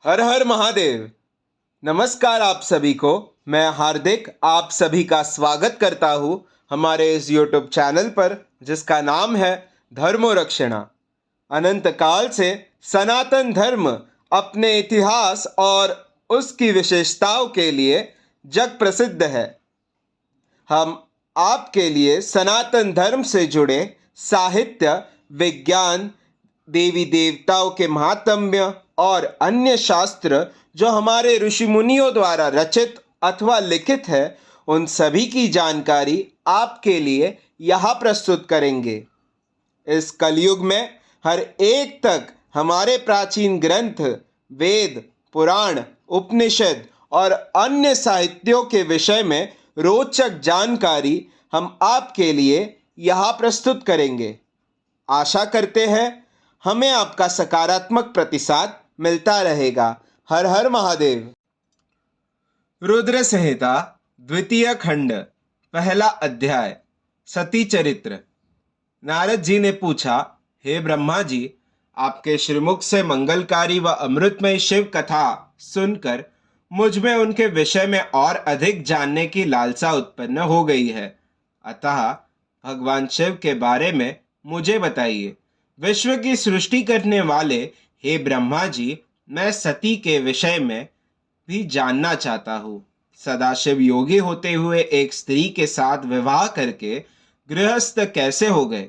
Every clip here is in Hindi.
हर हर महादेव। नमस्कार आप सभी को। मैं हार्दिक आप सभी का स्वागत करता हूँ हमारे इस YouTube चैनल पर जिसका नाम है धर्मोरक्षणा। अनंत काल से सनातन धर्म अपने इतिहास और उसकी विशेषताओं के लिए जग प्रसिद्ध है। हम आपके लिए सनातन धर्म से जुड़े साहित्य, विज्ञान, देवी देवताओं के महात्म्य और अन्य शास्त्र जो हमारे ऋषि मुनियों द्वारा रचित अथवा लिखित है, उन सभी की जानकारी आपके लिए यहाँ प्रस्तुत करेंगे। इस कलयुग में हर एक तक हमारे प्राचीन ग्रंथ, वेद, पुराण, उपनिषद और अन्य साहित्यों के विषय में रोचक जानकारी हम आपके लिए यहाँ प्रस्तुत करेंगे। आशा करते हैं हमें आपका सकारात्मक प्रतिसाद मिलता रहेगा। हर हर महादेव। रुद्र संहिता द्वितीय खंड, पहला अध्याय, सती चरित्र। नारद जी ने पूछा, हे ब्रह्मा जी, आपके श्रीमुख से मंगलकारी व अमृतमय शिव कथा सुनकर मुझ में उनके विषय में और अधिक जानने की लालसा उत्पन्न हो गई है। अतः भगवान शिव के बारे में मुझे बताइए। विश्व की सृष्टि करने वाले हे ब्रह्मा जी, मैं सती के विषय में भी जानना चाहता हूँ। सदाशिव योगी होते हुए एक स्त्री के साथ विवाह करके गृहस्थ कैसे हो गए?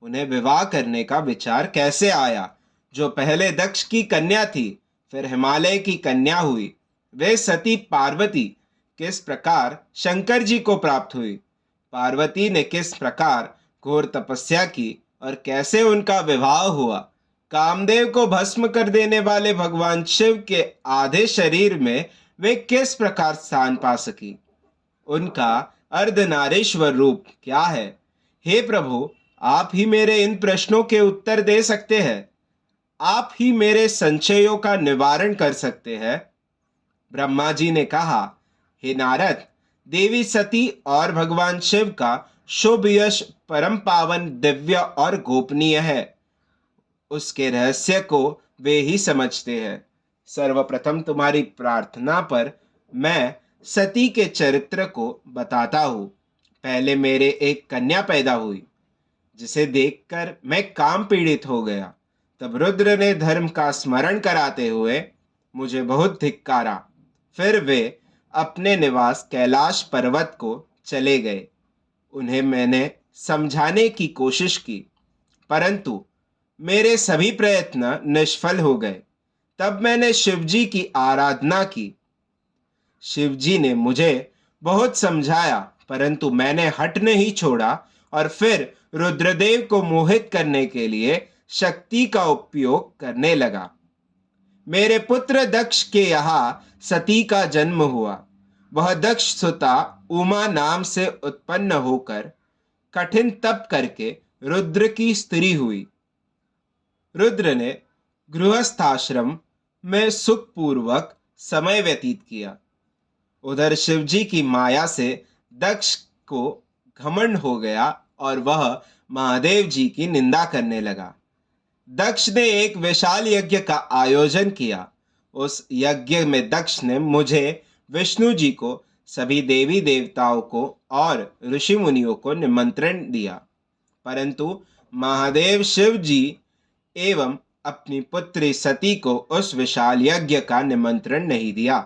उन्हें विवाह करने का विचार कैसे आया? जो पहले दक्ष की कन्या थी, फिर हिमालय की कन्या हुई, वे सती पार्वती किस प्रकार शंकर जी को प्राप्त हुई? पार्वती ने किस प्रकार घोर तपस्या की और कैसे उनका विवाह हुआ? कामदेव को भस्म कर देने वाले भगवान शिव के आधे शरीर में वे किस प्रकार स्थान पा सकी? उनका अर्धनारीश्वर रूप क्या है? हे प्रभु, आप ही मेरे इन प्रश्नों के उत्तर दे सकते हैं। आप ही मेरे संशयों का निवारण कर सकते हैं। ब्रह्मा जी ने कहा, हे नारद, देवी सती और भगवान शिव का शुभ यश परम पावन, दिव्य और गोपनीय है। उसके रहस्य को वे ही समझते हैं। सर्वप्रथम तुम्हारी प्रार्थना पर मैं सती के चरित्र को बताता हूँ। पहले मेरे एक कन्या पैदा हुई जिसे देखकर मैं काम पीड़ित हो गया। तब रुद्र ने धर्म का स्मरण कराते हुए मुझे बहुत धिक्कारा। फिर वे अपने निवास कैलाश पर्वत को चले गए। उन्हें मैंने समझाने की कोशिश की, परंतु मेरे सभी प्रयत्न निष्फल हो गए। तब मैंने शिवजी की आराधना की। शिवजी ने मुझे बहुत समझाया, परंतु मैंने हट नहीं छोड़ा और फिर रुद्रदेव को मोहित करने के लिए शक्ति का उपयोग करने लगा। मेरे पुत्र दक्ष के यहाँ सती का जन्म हुआ। वह दक्ष सुता उमा नाम से उत्पन्न होकर कठिन तप करके रुद्र की स्त्री हुई। रुद्र ने गृहस्थाश्रम में सुखपूर्वक समय व्यतीत किया। उधर शिवजी की माया से दक्ष को घमंड हो गया और वह महादेव जी की निंदा करने लगा। दक्ष ने एक विशाल यज्ञ का आयोजन किया। उस यज्ञ में दक्ष ने मुझे, विष्णु जी को, सभी देवी देवताओं को और ऋषि मुनियों को निमंत्रण दिया, परंतु महादेव शिव जी एवं अपनी पुत्री सती को उस विशाल यज्ञ का निमंत्रण नहीं दिया।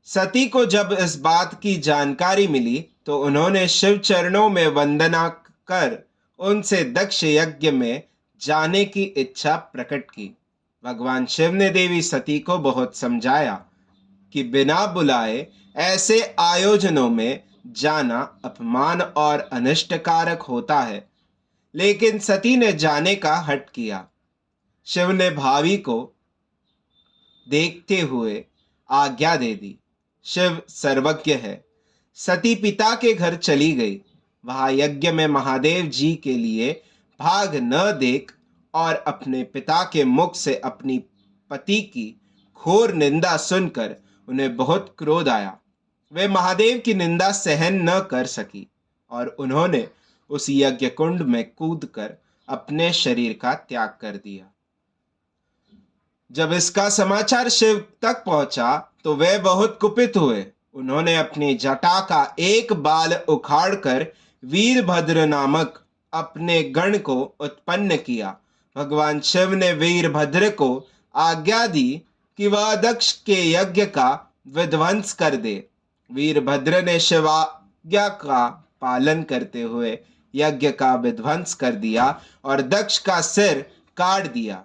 सती को जब इस बात की जानकारी मिली तो उन्होंने शिव चरणों में वंदना कर उनसे दक्ष यज्ञ में जाने की इच्छा प्रकट की। भगवान शिव ने देवी सती को बहुत समझाया कि बिना बुलाए ऐसे आयोजनों में जाना अपमान और अनिष्टकारक होता है, लेकिन सती ने जाने का हठ किया। शिव ने भावी को देखते हुए आज्ञा दे दी। शिव सर्वज्ञ है। सती पिता के घर चली गई। वहां यज्ञ में महादेव जी के लिए भाग न देख और अपने पिता के मुख से अपनी पति की घोर निंदा सुनकर उन्हें बहुत क्रोध आया। वे महादेव की निंदा सहन न कर सकी और उन्होंने उस यज्ञ कुंड में कूदकर अपने शरीर का त्याग कर दिया। जब इसका समाचार शिव तक पहुंचा तो वे बहुत कुपित हुए। उन्होंने अपनी जटा का एक बाल उखाड़कर वीरभद्र नामक अपने गण को उत्पन्न किया। भगवान शिव ने वीरभद्र को आज्ञा दी कि वह दक्ष के यज्ञ का विध्वंस कर दे। वीरभद्र ने शिवाज्ञा का पालन करते हुए यज्ञ का विध्वंस कर दिया और दक्ष का सिर काट दिया।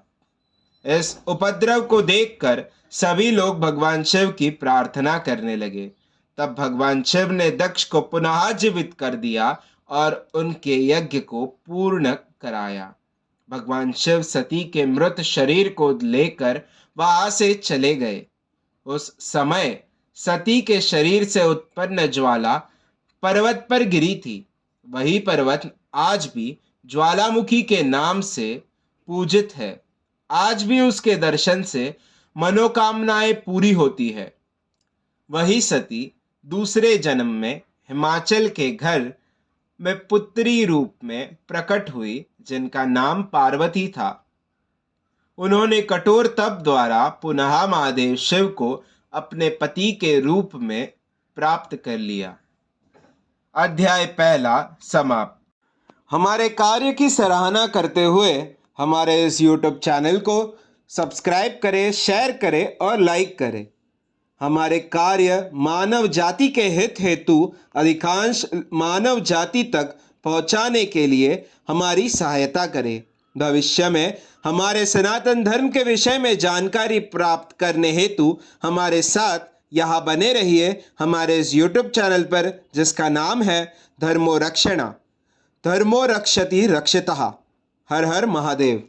इस उपद्रव को देखकर सभी लोग भगवान शिव की प्रार्थना करने लगे। तब भगवान शिव ने दक्ष को पुनः जीवित कर दिया और उनके यज्ञ को पूर्ण कराया। भगवान शिव सती के मृत शरीर को लेकर वहां से चले गए। उस समय सती के शरीर से उत्पन्न ज्वाला पर्वत पर गिरी थी। वही पर्वत आज भी ज्वालामुखी के नाम से पूजित है। आज भी उसके दर्शन से मनोकामनाएं पूरी होती है। वही सती दूसरे जन्म में हिमाचल के घर में पुत्री रूप में प्रकट हुई, जिनका नाम पार्वती था। उन्होंने कठोर तप द्वारा पुनः महादेव शिव को अपने पति के रूप में प्राप्त कर लिया। अध्याय पहला समाप्त। हमारे कार्य की सराहना करते हुए हमारे इस YouTube चैनल को सब्सक्राइब करें, शेयर करें और लाइक करें। हमारे कार्य मानव जाति के हित हेतु अधिकांश मानव जाति तक पहुंचाने के लिए हमारी सहायता करें। भविष्य में हमारे सनातन धर्म के विषय में जानकारी प्राप्त करने हेतु हमारे साथ यहाँ बने रहिए हमारे इस YouTube चैनल पर, जिसका नाम है धर्मो रक्षणा। धर्मो रक्षति रक्षितः। हर हर महादेव।